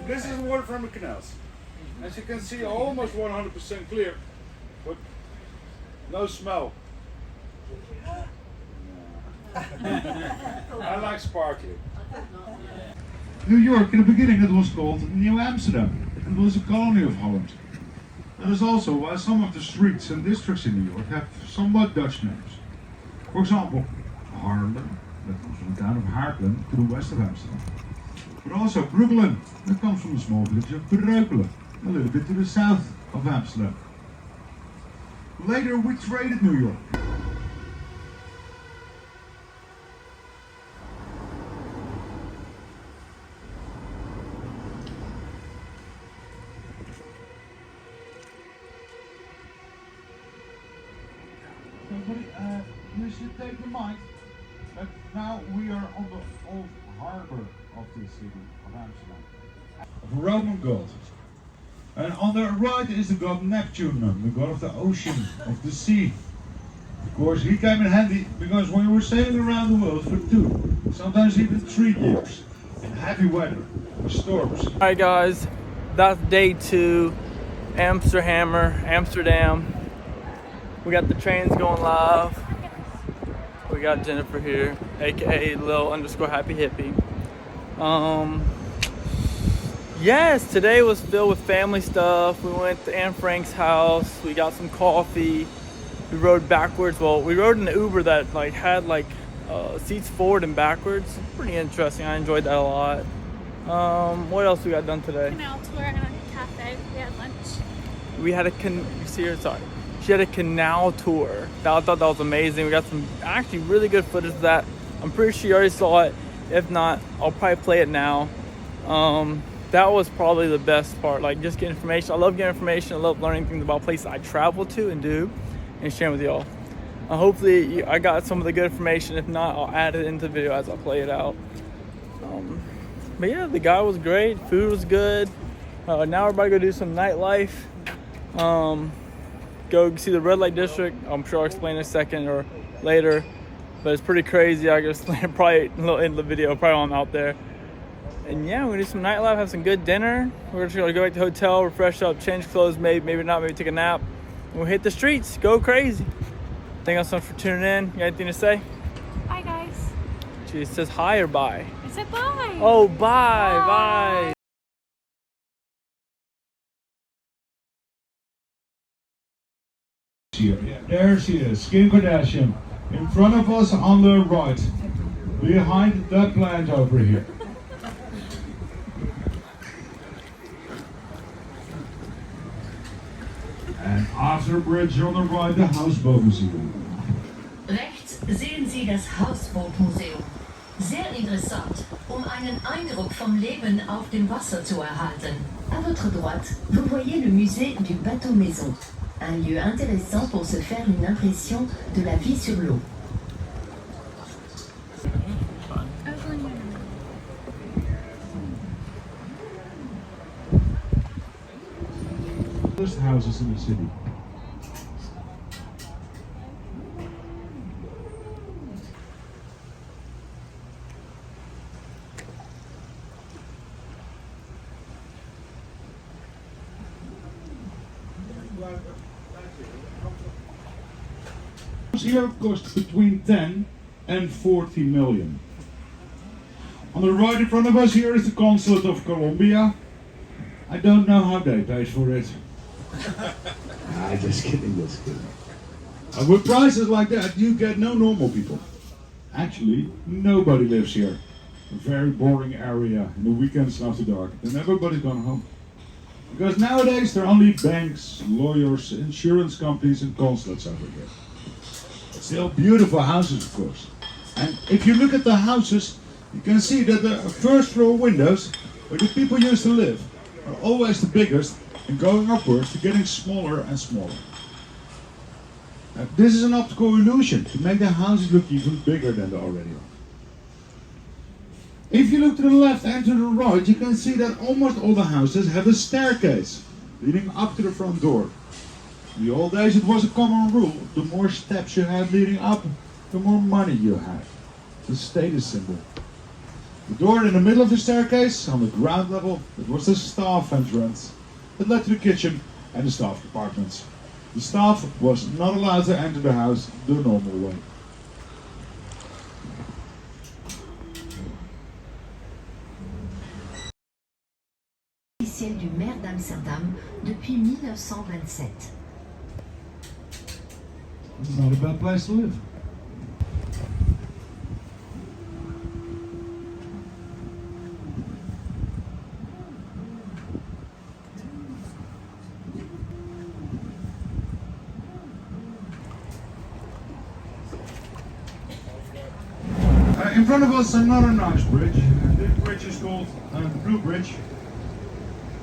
This is water from the canals. As you can see, almost 100% clear, but no smell. I like sparkling. New York, in the beginning it was called New Amsterdam. It was a colony of Holland. That is also why some of the streets and districts in New York have somewhat Dutch names. For example, Harlem, that comes from the town of Haarlem to the west of Amsterdam. But also Brooklyn, that comes from the small village of Breukelen, a little bit to the south of Amsterdam. Later we traded New York. You should take in mind that now we are on the old harbor of the city of Amsterdam, of a Roman god. And on the right is the god Neptune, the god of the ocean, of the sea. Of course, he came in handy because when we were sailing around the world for 2, sometimes even 3 years, in heavy weather, or storms. Alright guys, that's day 2, Amsterdam. We got the trains going live. We got Jennifer here, aka Lil_Happy Hippie. Yes, today was filled with family stuff. We went to Anne Frank's house. We got some coffee. We rode backwards. Well, we rode in an Uber that had seats forward and backwards. Pretty interesting. I enjoyed that a lot. What else we got done today? Canal tour and a cafe. We had lunch. We had She had a canal tour. I thought that was amazing. We got some actually really good footage of that. I'm pretty sure you already saw it. If not, I'll probably play it now. That was probably the best part. Just get information. I love getting information. I love learning things about places I travel to and do, and sharing with y'all. Hopefully, I got some of the good information. If not, I'll add it into the video as I play it out. But yeah, the guy was great. Food was good. Now we're about to go do some nightlife. Go see the red light district. I'm sure I'll explain in a second or later, but it's pretty crazy. I can explain it probably a little in the video, probably while I'm out there. And yeah, we're gonna do some nightlife, have some good dinner. We're just gonna go back to the hotel, refresh up, change clothes, maybe not, maybe take a nap. We'll hit the streets, go crazy. Thank you so much for tuning in. You got anything to say? Bye, guys. She says hi or bye? I said bye. Oh, bye. There she is, Kim Kardashian, in front of us on the right, behind that plant over here. And after bridge on the right, the Houseboat Museum. Rechts sehen Sie das Hausbootmuseum. Sehr interessant, einen Eindruck vom Leben auf dem Wasser zu erhalten. À votre droite, vous voyez le musée du bateau maison. Un lieu intéressant pour se faire une impression de la vie sur l'eau. First houses in the city. Here cost between 10 and 40 million. On the right in front of us here is the Consulate of Colombia. I don't know how they paid for it. Just kidding. With prices like that, you get no normal people. Actually, nobody lives here. A very boring area in the weekends after dark. Then everybody's gone home. Because nowadays there are only banks, lawyers, insurance companies and consulates over here. Still beautiful houses, of course. And if you look at the houses, you can see that the first floor windows, where the people used to live, are always the biggest, and going upwards, they're getting smaller and smaller. This is an optical illusion to make the houses look even bigger than they already are. If you look to the left and to the right, you can see that almost all the houses have a staircase leading up to the front door. In the old days it was a common rule, the more steps you had leading up, the more money you have. It's a status symbol. The door in the middle of the staircase, on the ground level, it was the staff entrance. It led to the kitchen and the staff compartments. The staff was not allowed to enter the house the normal way. Officiel du maire d'Amsterdam depuis 1927. It's not a bad place to live. In front of us, another nice bridge. This bridge is called the Blue Bridge.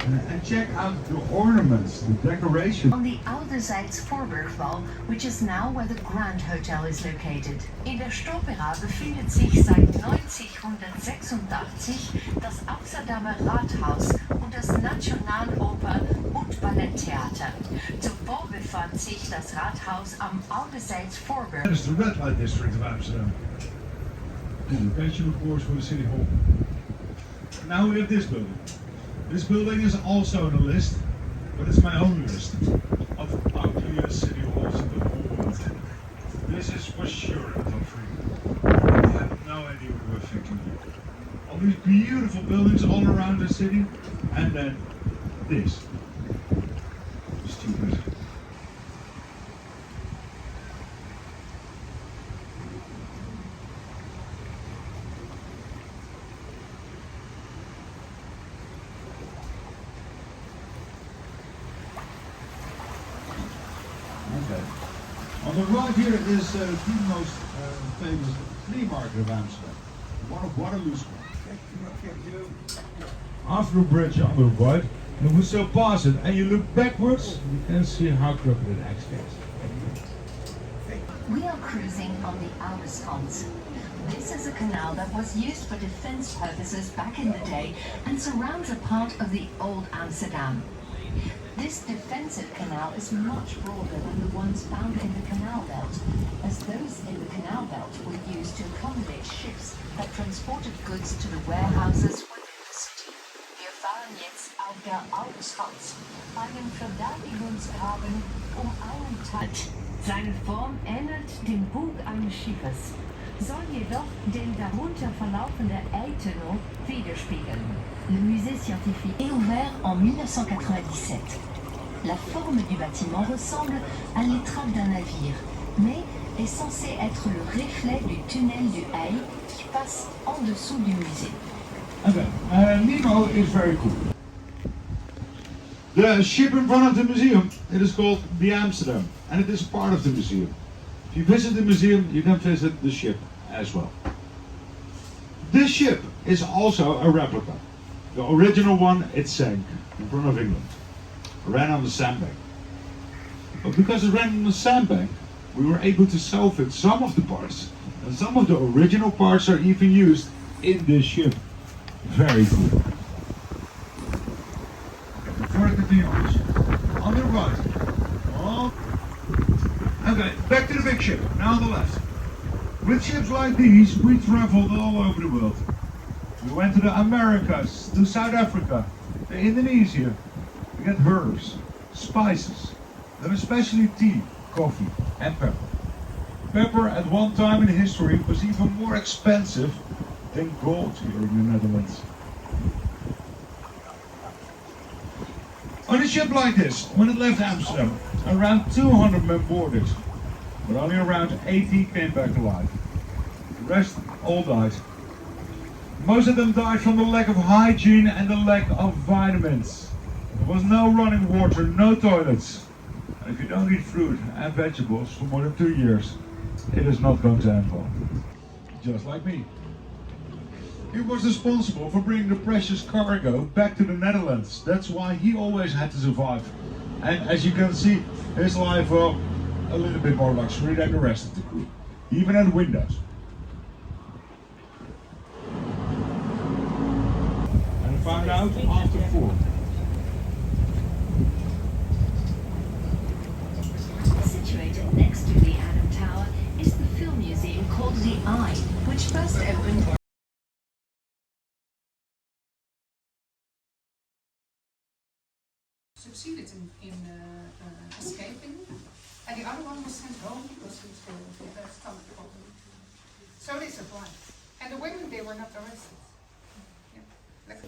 And check out the ornaments, the decoration. On the Ouderzijds Voorburgwal, which is now where the Grand Hotel is located. In der Stopera befindet sich seit 1986 das Amsterdamer Rathaus und das Nationaloper- und Balletttheater. Zuvor befand sich das Rathaus am Ouderzijds Voorburg. That is the red light district of Amsterdam. The location, of course, for the city hall. Now we have this building. This building is also on the list, but it's my own list of ugliest city halls in the whole world. This is for sure in the top 3. I have no idea what we're thinking here. All these beautiful buildings all around the city, and then this. Stupid. Okay. On the right here is the most famous flea market of Amsterdam, one of Waterloo Square. After the bridge on the right, you will still pass it, and you look backwards, you can see how crooked it actually is. We are cruising on the Oudeschans. This is a canal that was used for defense purposes back in the day and surrounds a part of the old Amsterdam. This defensive canal is much broader than the ones found in the canal belt, as those in the canal belt were used to accommodate ships that transported goods to the warehouses within the city. Wir fahren jetzt auf der Oudeschans, einem Verteidigungsgraben einen Teil. Seine Form ähnelt dem Bug eines Schiffes, soll jedoch den darunter verlaufenden Eitunnel widerspiegeln. Le musée scientifique est ouvert en 1997. La forme du bâtiment ressemble à l'étrave d'un navire, mais est censé être le reflet du tunnel du Hay qui passe en dessous du musée. Okay, Nemo is very cool. The ship in front of the museum, it is called the Amsterdam, and it is part of the museum. If you visit the museum, you can visit the ship as well. This ship is also a replica. The original one, it sank in front of England. It ran on the sandbank. But because it ran on the sandbank, we were able to salvage some of the parts. And some of the original parts are even used in this ship. Very cool. Before I continue on the right. Oh. Okay, back to the big ship, now on the left. With ships like these, we traveled all over the world. We went to the Americas, to South Africa, to Indonesia. We got herbs, spices, and especially tea, coffee, and pepper. Pepper at one time in history was even more expensive than gold here in the Netherlands. On a ship like this, when it left Amsterdam, around 200 men boarded, but only around 80 came back alive. The rest all died. Most of them died from the lack of hygiene and the lack of vitamins. There was no running water, no toilets. And if you don't eat fruit and vegetables for more than 2 years, it is not going to end well. Just like me. He was responsible for bringing the precious cargo back to the Netherlands. That's why he always had to survive. And as you can see, his life, well, a little bit more luxury than the rest of the crew. He even had windows. And I found out after 4. Situated next to the Adam Tower is is the film museum called The Eye, which first opened succeeded in escaping, and the other one was sent home because he had a stomach problem. So they survived. And the women, they were not arrested. Yeah.